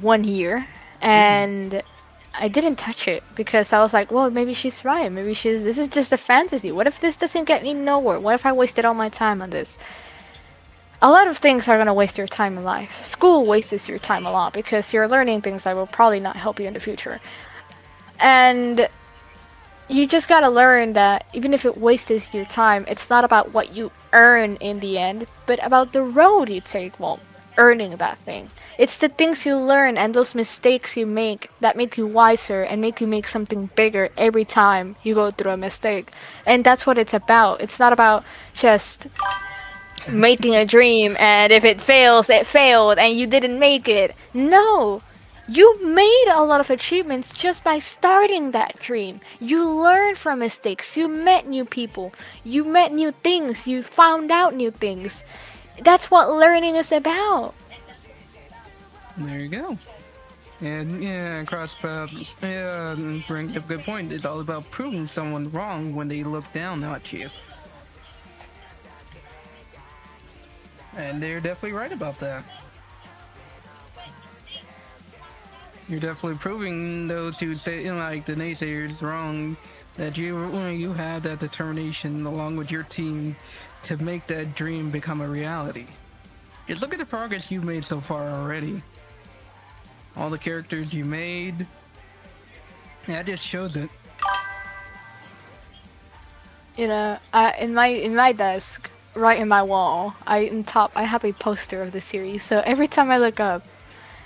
1 year and I didn't touch it because I was like, well, maybe she's right. Maybe this is just a fantasy. What if this doesn't get me nowhere? What if I wasted all my time on this? A lot of things are gonna waste your time in life. School wastes your time a lot because you're learning things that will probably not help you in the future. And you just gotta learn that even if it wastes your time, it's not about what you earn in the end, but about the road you take while earning that thing. It's the things you learn and those mistakes you make that make you wiser and make you make something bigger every time you go through a mistake. And that's what it's about. It's not about just making a dream and if it fails, it failed and you didn't make it. No! You made a lot of achievements just by starting that dream. You learned from mistakes. You met new people. You met new things. You found out new things. That's what learning is about.
There you go. And yeah, cross paths. Yeah, brings up a good point. It's all about proving someone wrong when they look down at you. And they're definitely right about that. You're definitely proving those who say, like the naysayers, wrong. That you have that determination along with your team to make that dream become a reality. Just look at the progress you've made so far already. All the characters you made. That just shows it.
You know, in my desk, right in my wall, in top, I have a poster of the series. So every time I look up,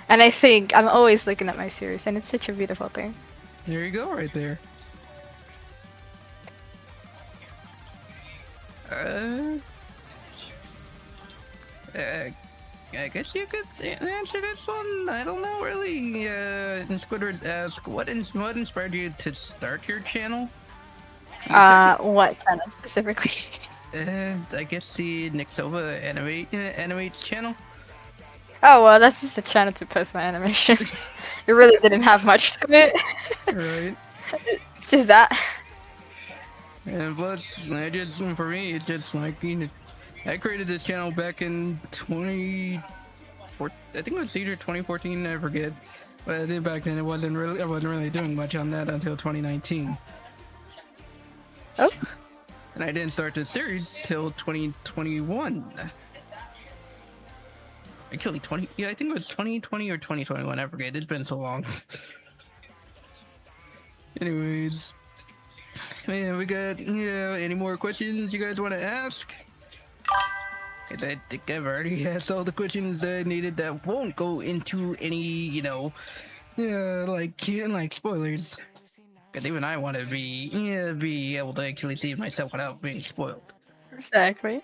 and I think I'm always looking at my series, and it's such a beautiful thing.
There you go, right there. I guess you could answer this one. I don't know, really. Squidward asked, what inspired you to start your channel?
What channel specifically?
I guess the Nixova animates channel.
Oh, well, that's just a channel to post my animations. It really didn't have much to it.
Right.
It's just that.
And plus, for me, it's just like, I created this channel back in I think it was either 2014, I forget. But I think back then I wasn't really doing much on that until 2019.
Oh.
And I didn't start the series till 2021. Actually, I think it was 2020 or 2021, I forget. It's been so long. Anyways. Man, we got, any more questions you guys want to ask? I think I've already asked all the questions that I needed that won't go into any, like spoilers. Because even I want to be able to actually see myself without being spoiled.
Exactly.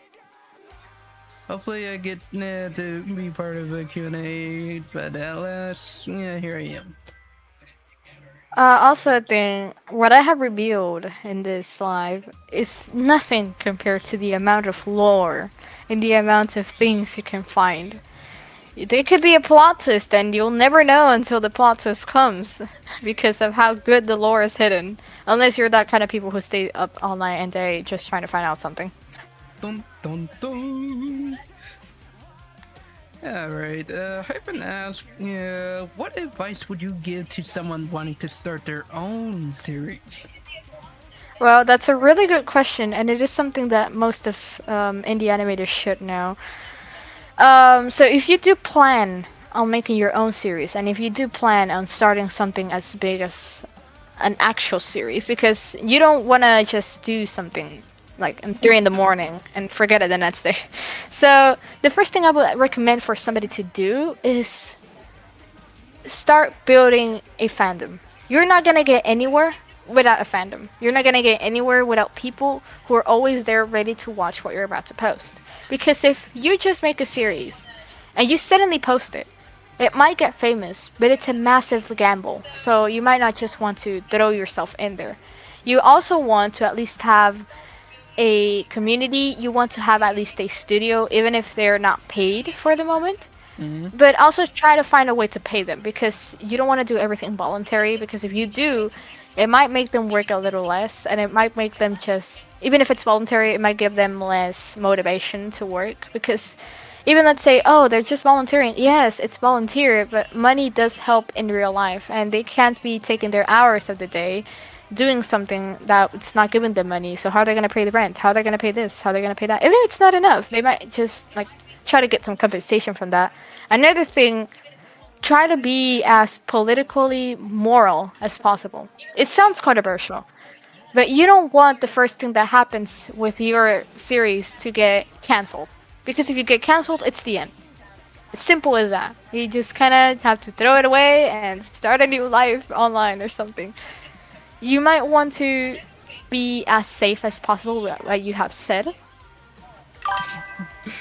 Hopefully I get to be part of a Q&A, but alas, here I am.
Also, what I have revealed in this live is nothing compared to the amount of lore and the amount of things you can find. There could be a plot twist and you'll never know until the plot twist comes because of how good the lore is hidden. Unless you're that kind of people who stay up all night and day just trying to find out something.
Dun, dun, dun. Alright, Hyphen asked, what advice would you give to someone wanting to start their own series?
Well, that's a really good question, and it is something that most of indie animators should know. So if you do plan on making your own series, and if you do plan on starting something as big as an actual series, because you don't want to just do something like in 3 in the morning and forget it the next day. So the first thing I would recommend for somebody to do is start building a fandom. You're not gonna get anywhere without a fandom. You're not gonna get anywhere without people who are always there ready to watch what you're about to post. Because if you just make a series and you suddenly post it, it might get famous, but it's a massive gamble. So you might not just want to throw yourself in there. You also want to at least have a community. You want to have at least a studio, even if they're not paid for the moment. But also try to find a way to pay them, because you don't want to do everything voluntary, because if you do, it might make them work a little less, and it might make them just, even if it's voluntary, it might give them less motivation to work. Because even let's say, oh, they're just volunteering. Yes, it's volunteer, but money does help in real life, and they can't be taking their hours of the day doing something that it's not giving them money. So how are they going to pay the rent? How are they going to pay this? How are they going to pay that? Even if it's not enough, they might just like try to get some compensation from that. Another thing, try to be as politically moral as possible. It sounds controversial, but you don't want the first thing that happens with your series to get cancelled. Because if you get cancelled, it's the end. It's simple as that. You just kind of have to throw it away and start a new life online or something. You might want to be as safe as possible with what you have said.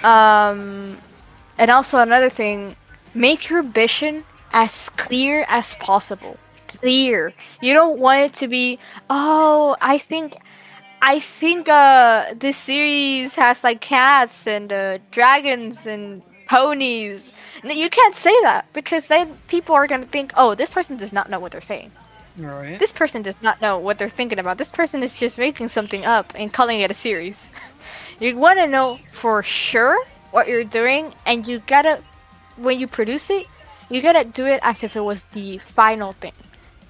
And also another thing, make your vision as clear as possible. Clear. You don't want it to be, oh, I think this series has like cats and dragons and ponies. You can't say that, because then people are gonna think, oh, this person does not know what they're saying.
Right.
This person does not know what they're thinking about. This person is just making something up and calling it a series. You want to know for sure what you're doing, and you gotta, when you produce it, you gotta do it as if it was the final thing.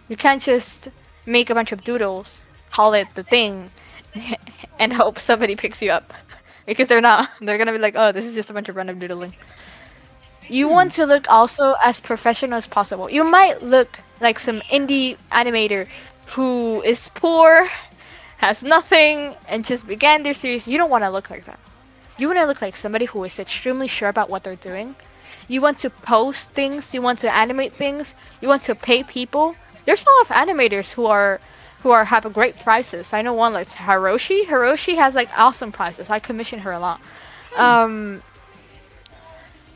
You can't just make a bunch of doodles, call it the thing, and hope somebody picks you up. Because they're not. They're gonna be like, oh, this is just a bunch of random doodling. You want to look also as professional as possible. You might look like some indie animator who is poor, has nothing, and just began their series. You don't want to look like that. You want to look like somebody who is extremely sure about what they're doing. You want to post things. You want to animate things. You want to pay people. There's a lot of animators who have great prices. I know one like Hiroshi. Hiroshi has like awesome prices. I commission her a lot.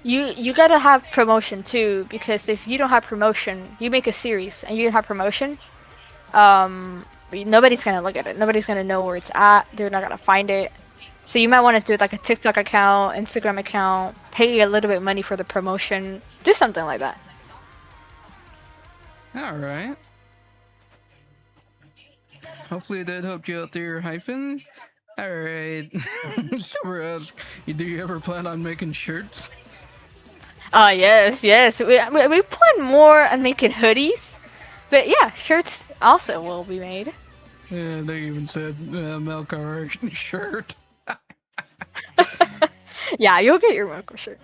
You gotta have promotion too, because if you don't have promotion, you make a series and you don't have promotion, nobody's gonna look at it. Nobody's gonna know where it's at. They're not gonna find it. So you might want to do like a TikTok account, Instagram account, pay a little bit of money for the promotion, do something like that.
All right. Hopefully that helped you out there, Hyphen. All right. Summer asks, do you ever plan on making shirts?
Yes. We plan more on making hoodies, but yeah, shirts also will be made.
Yeah, they even said Melkar shirt.
Yeah, you'll get your Mako shirt.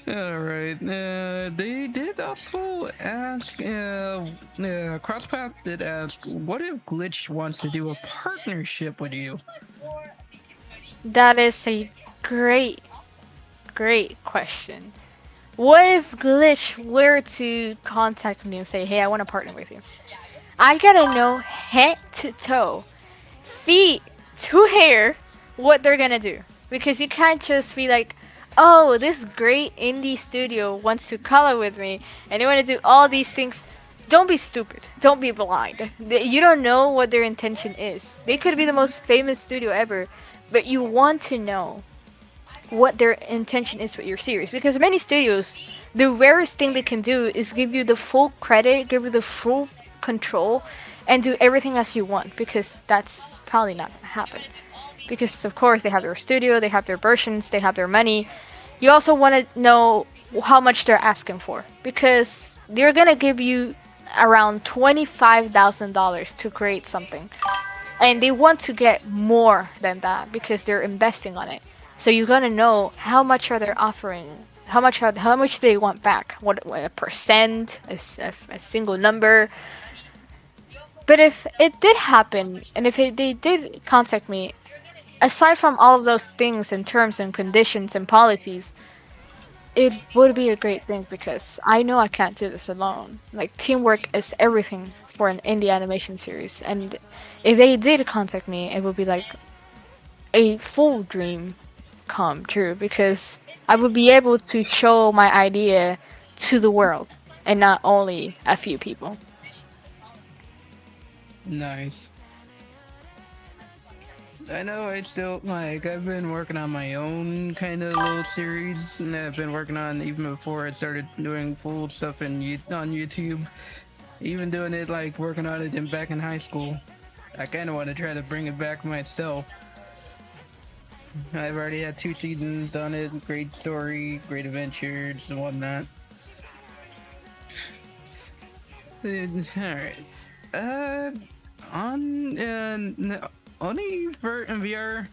All right. They did also ask. Crosspath did ask, what if Glitch wants to do a partnership with you?
That is a great question. What if Glitch were to contact me and say, hey, I want to partner with you? I gotta know head to toe, feet to hair, what they're gonna do. Because you can't just be like, oh, this great indie studio wants to color with me, and they want to do all these things. Don't be stupid. Don't be blind. You don't know what their intention is. They could be the most famous studio ever, but you want to know what their intention is with your series. Because many studios, the rarest thing they can do is give you the full credit, give you the full control, and do everything as you want, because that's probably not going to happen. Because of course they have their studio, they have their versions, they have their money. You also want to know how much they're asking for, because they're going to give you around $25,000 to create something. and they want to get more than that because they're investing on it. So you're gonna know how much are they offering, how much they want back, what a percent, a single number. But if it did happen, and if they did contact me, aside from all of those things and terms and conditions and policies, it would be a great thing because I know I can't do this alone. Like teamwork is everything for an indie animation series, and if they did contact me, it would be like a full dream come true because I would be able to show my idea to the world and not only a few people.
Nice. I know I still like I've been working on my own kind of little series, and I've been working on even before I started doing full stuff on YouTube. Even doing it like working on it back in high school. I kind of want to try to bring it back myself. I've already had 2 seasons on it, great story, great adventures and whatnot. Alright. Only for VR,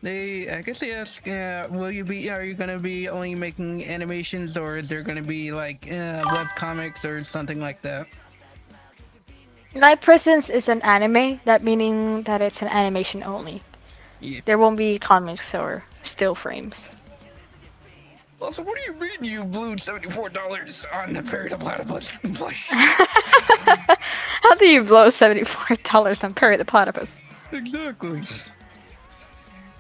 I guess they ask, are you gonna be only making animations, or is there gonna be like web comics or something like that?
Night Presence is an anime, that meaning that it's an animation only.
Yeah.
There won't be comics or still frames.
Also, what do you mean you blew $74 on the Parrot of Platypus plush?
How do you blow $74 on Perry the Platypus?
Exactly.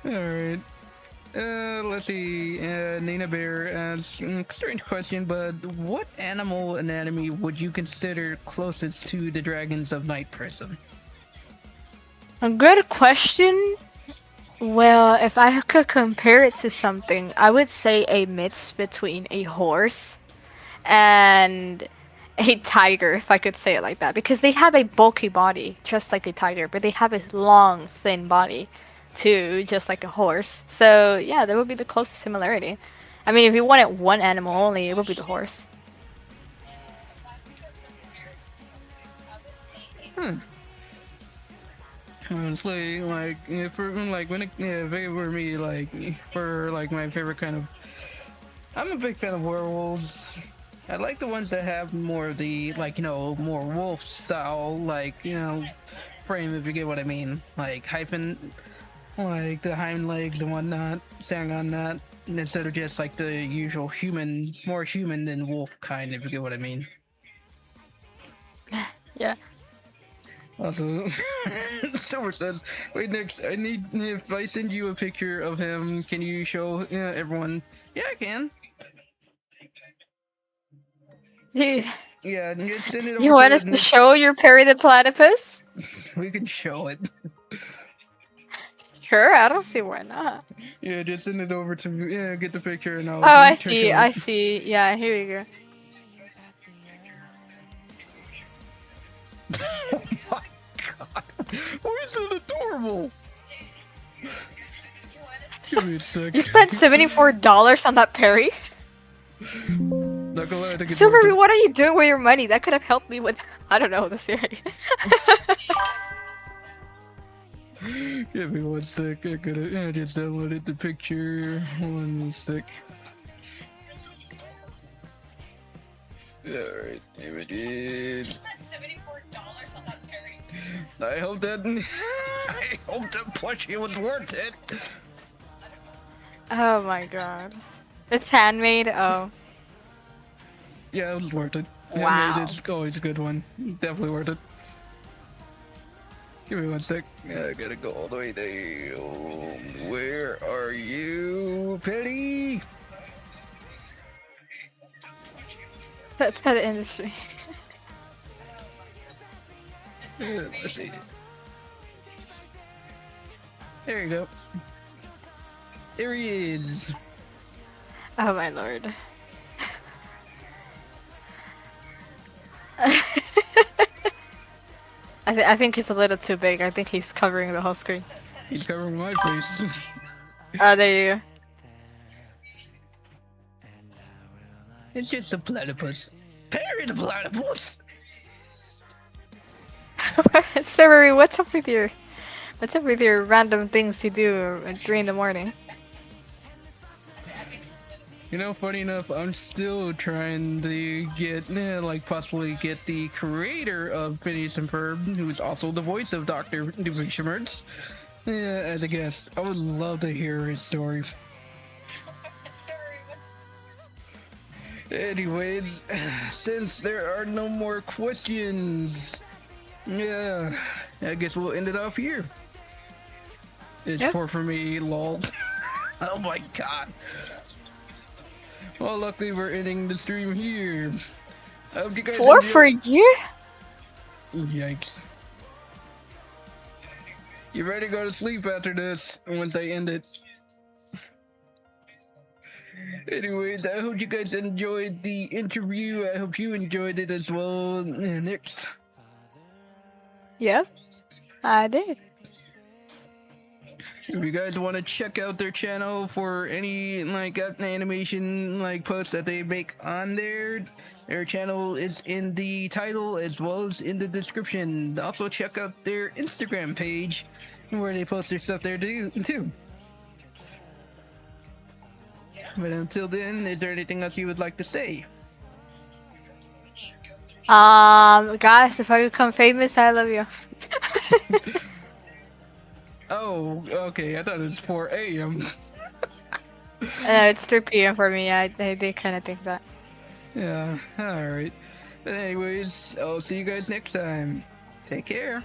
Alright. Let's see. Nina Bear asks, strange question, but what animal anatomy would you consider closest to the dragons of Night Prison?
A good question. Well, if I could compare it to something, I would say a mix between a horse and a tiger, if I could say it like that. Because they have a bulky body, just like a tiger, but they have a long, thin body, too, just like a horse. So, yeah, that would be the closest similarity. I mean, if you wanted one animal only, it would be the horse.
Honestly, like if it were me, like for like my favorite kind of, I'm a big fan of werewolves. I like the ones that have more of the more wolf style frame, if you get what I mean, like hyphen, like the hind legs and whatnot, sang on that, instead of just like the usual human, more human than wolf kind, if you get what I mean.
Yeah.
Also, Silver says, wait, next, if I send you a picture of him, can you show everyone? Yeah, I can.
Dude,
Yeah, just send it over
you want us to show your Perry the Platypus?
We can show it.
Sure, I don't see why not.
Yeah, just send it over to me. Yeah, get the picture and I'll.
Oh, I see. Yeah, here we go.
Oh my god! Why is it adorable? Give me a sec.
You spent $74 on that Perry?
Not gonna lie, I think it's
Silver,
worth it.
what are you doing with your money? That could have helped me with, I don't know, the series.
Give me 1 sec. I just downloaded the picture. 1 sec. Alright, here it is. I hope that plushie was worth it.
Oh my god. It's handmade? Oh.
Yeah, it was worth it.
Wow.
Yeah, it's always a good one. Definitely worth it. Give me 1 sec. I gotta go all the way down. Where are you, Petty?
Pet industry.
Let's see. There you go. There he is.
Oh my lord. I think he's a little too big. I think he's covering the whole screen.
He's covering my face.
Oh, there you
It's just a platypus. Perry the platypus!
go. Siri, what's up with your What's up with your random things you do at 3 in the morning?
You know, funny enough, I'm still trying to get, like, possibly get the creator of Phineas and Ferb, who's also the voice of Dr. Doofenshmirtz, as a guest. I would love to hear his story. Anyways, since there are no more questions, yeah, I guess we'll end it off here. It's
Yep.
4 for me, lol. Oh my god. Well, luckily we're ending the stream here. I hope you guys
4
enjoy-
for a year?
Yikes. You ready to go to sleep after this once I end it? Anyways, I hope you guys enjoyed the interview. I hope you enjoyed it as well. Next.
Yep, I did.
If you guys want to check out their channel for any like animation like posts that they make on their channel is in the title as well as in the description. Also check out their Instagram page where they post their stuff there too. But until then, is there anything else you would like to say?
Guys, if I become famous, I love you.
Oh, okay. I thought it was 4 a.m.
It's 3 p.m. for me. They kind of think that.
Yeah, alright. But anyways, I'll see you guys next time. Take care.